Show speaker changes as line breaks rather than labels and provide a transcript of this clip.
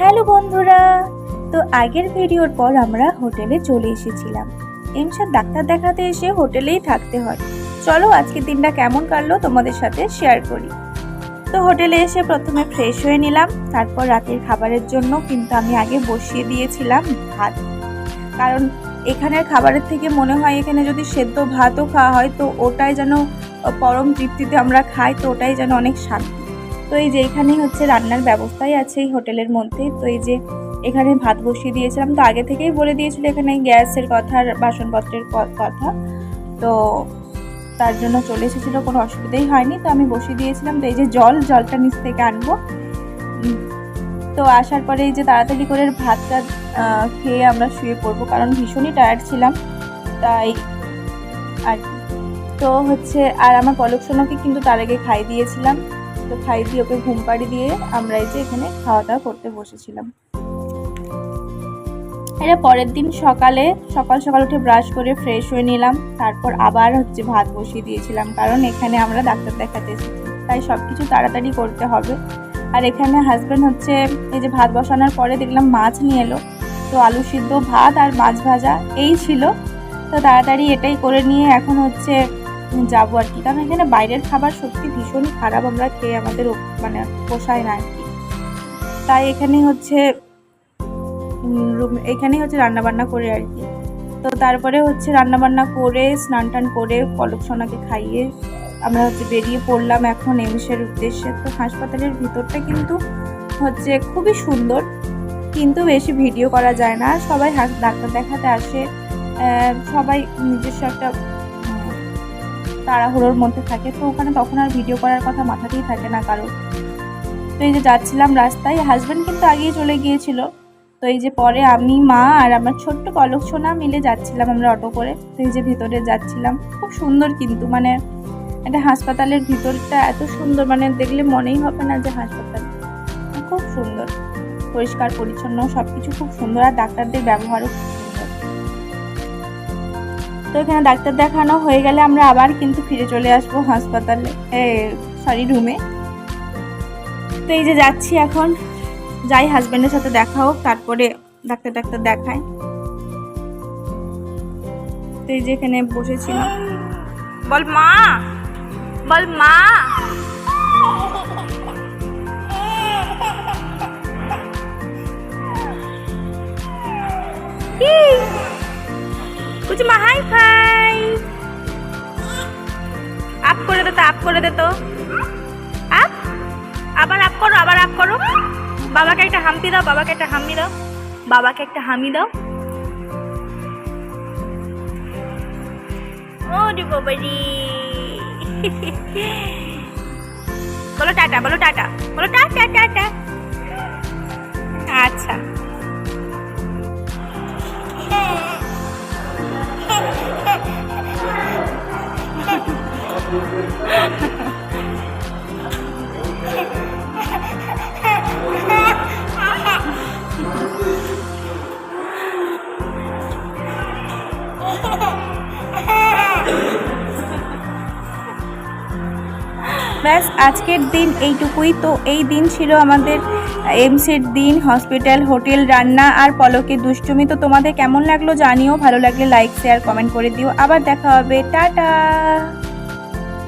Hello বন্ধুরা, তো আগের ভিডিওর পর আমরা হোটেলে চলে এসেছিলাম। এমসাদ ডাক্তার দেখাতে এসে হোটেলেই থাকতে হয়। চলো আজকের দিনটা কেমন কাটলো তোমাদের সাথে শেয়ার করি। তো হোটেলে এসে প্রথমে ফ্রেশ হয়ে নিলাম, তারপর রাতের খাবারের জন্য কিন্তু আমি আগে বসিয়ে দিয়েছিলাম ভাত। কারণ এখানের খাবারের থেকে মনে হয় এখানে যদি সেদ্ধ ভাতও খাওয়া হয় তো ওটাই যেন পরম তৃপ্তিতে আমরা খাই, তো ওটাই যেন অনেক শান্তি। তো এই যে এখানে হচ্ছে রান্নার ব্যবস্থাই আছে এই হোটেলের মধ্যে। তো এই যে এখানে ভাত বসিয়ে দিয়েছিলাম, তো আগে থেকেই বলে দিয়েছিল এখানে গ্যাসের কথা আর বাসনপত্রের কথা, তো তার জন্য চলে এসেছিলো, কোনো অসুবিধাই হয়নি। তো আমি বসিয়ে দিয়েছিলাম। তো এই যে জলটা নিচ থেকে আনবো। তো আসার পরে এই যে তাড়াতাড়ি করে ভাতটা খেয়ে আমরা শুয়ে পড়বো, কারণ ভীষণই টায়ার্ড ছিলাম তাই আর কি। তো হচ্ছে আর আমার পলক সোনাকে কিন্তু তার আগে খাই দিয়েছিলাম। তো খাই দিয়ে ওকে ঘুম পাড়ি দিয়ে আমরা এই যে এখানে খাওয়া দাওয়া করতে বসেছিলাম। এটা পরের দিন সকাল সকাল উঠে ব্রাশ করে ফ্রেশ হয়ে নিলাম, তারপর আবার হচ্ছে ভাত বসিয়ে দিয়েছিলাম, কারণ এখানে আমরা ডাক্তার দেখাতে এসেছি তাই সব কিছু তাড়াতাড়ি করতে হবে। আর এখানে হাজব্যান্ড হচ্ছে এই যে ভাত বসানোর পরে দেখলাম মাছ নিয়ে এলো, তো আলু সিদ্ধ ভাত আর মাছ ভাজা এই ছিল। তো তাড়াতাড়ি এটাই করে নিয়ে এখন হচ্ছে যাবো আর কি, কারণ এখানে বাইরের খাবার সত্যি ভীষণই খারাপ, আমরা খেয়ে আমাদের মানে পোষায় না আর কি। তাই এখানেই হচ্ছে রান্নাবান্না করে আর কি। তো তারপরে হচ্ছে রান্নাবান্না করে স্নান টান করে পলক সোনাকে খাইয়ে আমরা হচ্ছে বেরিয়ে পড়লাম এখন এমসের উদ্দেশ্যে। তো হাসপাতালের ভিতরটা কিন্তু হচ্ছে খুবই সুন্দর, কিন্তু বেশি ভিডিও করা যায় না। সবাই ডাক্তার দেখাতে আসে, সবাই নিজস্ব একটা তাড়াহুড়োর মধ্যে থাকে, তো ওখানে তখন আর ভিডিও করার কথা মাথাতেই থাকে না কারো। তো এই যে যাচ্ছিলাম রাস্তায়, হাজব্যান্ড কিন্তু আগেই চলে গিয়েছিল। তো এই যে পরে আমি, মা আর আমার ছোট্ট পলক সোনা মিলে যাচ্ছিলাম আমরা অটো করে। তো এই যে ভিতরে যাচ্ছিলাম, খুব সুন্দর কিন্তু মানে একটা হাসপাতালের ভিতরটা এত সুন্দর, মানে দেখলে মনেই হবে না যে হাসপাতাল। খুব সুন্দর, পরিষ্কার পরিচ্ছন্ন সবকিছু খুব সুন্দর, আর ডাক্তারদের ব্যবহারও খুব সুন্দর। তো এখানে ডাক্তার দেখানো হয়ে গেলে আমরা আবার কিন্তু ফিরে চলে আসবো হাসপাতালে, রুমে। তো এই যে যাচ্ছি এখন, যাই হাজব্যান্ডের সাথে দেখা হোক, তারপরে ডাক্তার দেখায়। তো এই যে এখানে বসেছিলাম। বল মা, বল মা। कुछ मা হাই ফাই আপ করে দে তো, আপ করে দে তো, আপ, আবার আপ করো, আবার আপ করো। বাবাকে একটা হাম্পি দাও, বাবাকে একটা হামি দাও, বাবাকে একটা হামি দাও। ওরে বাবারি। বলো টাটা, বলো টাটা, বলো টাটা টাটা। আচ্ছা ব্যাস, আজকের দিন এইটুকুই। তো এই দিন ছিল আমাদের এমসের দিন, হসপিটাল, হোটেল, রান্না আর পলকের দুষ্টুমি। তো তোমাদের কেমন লাগলো জানিও, ভালো লাগলে লাইক শেয়ার কমেন্ট করে দিও। আবার দেখা হবে, টাটা।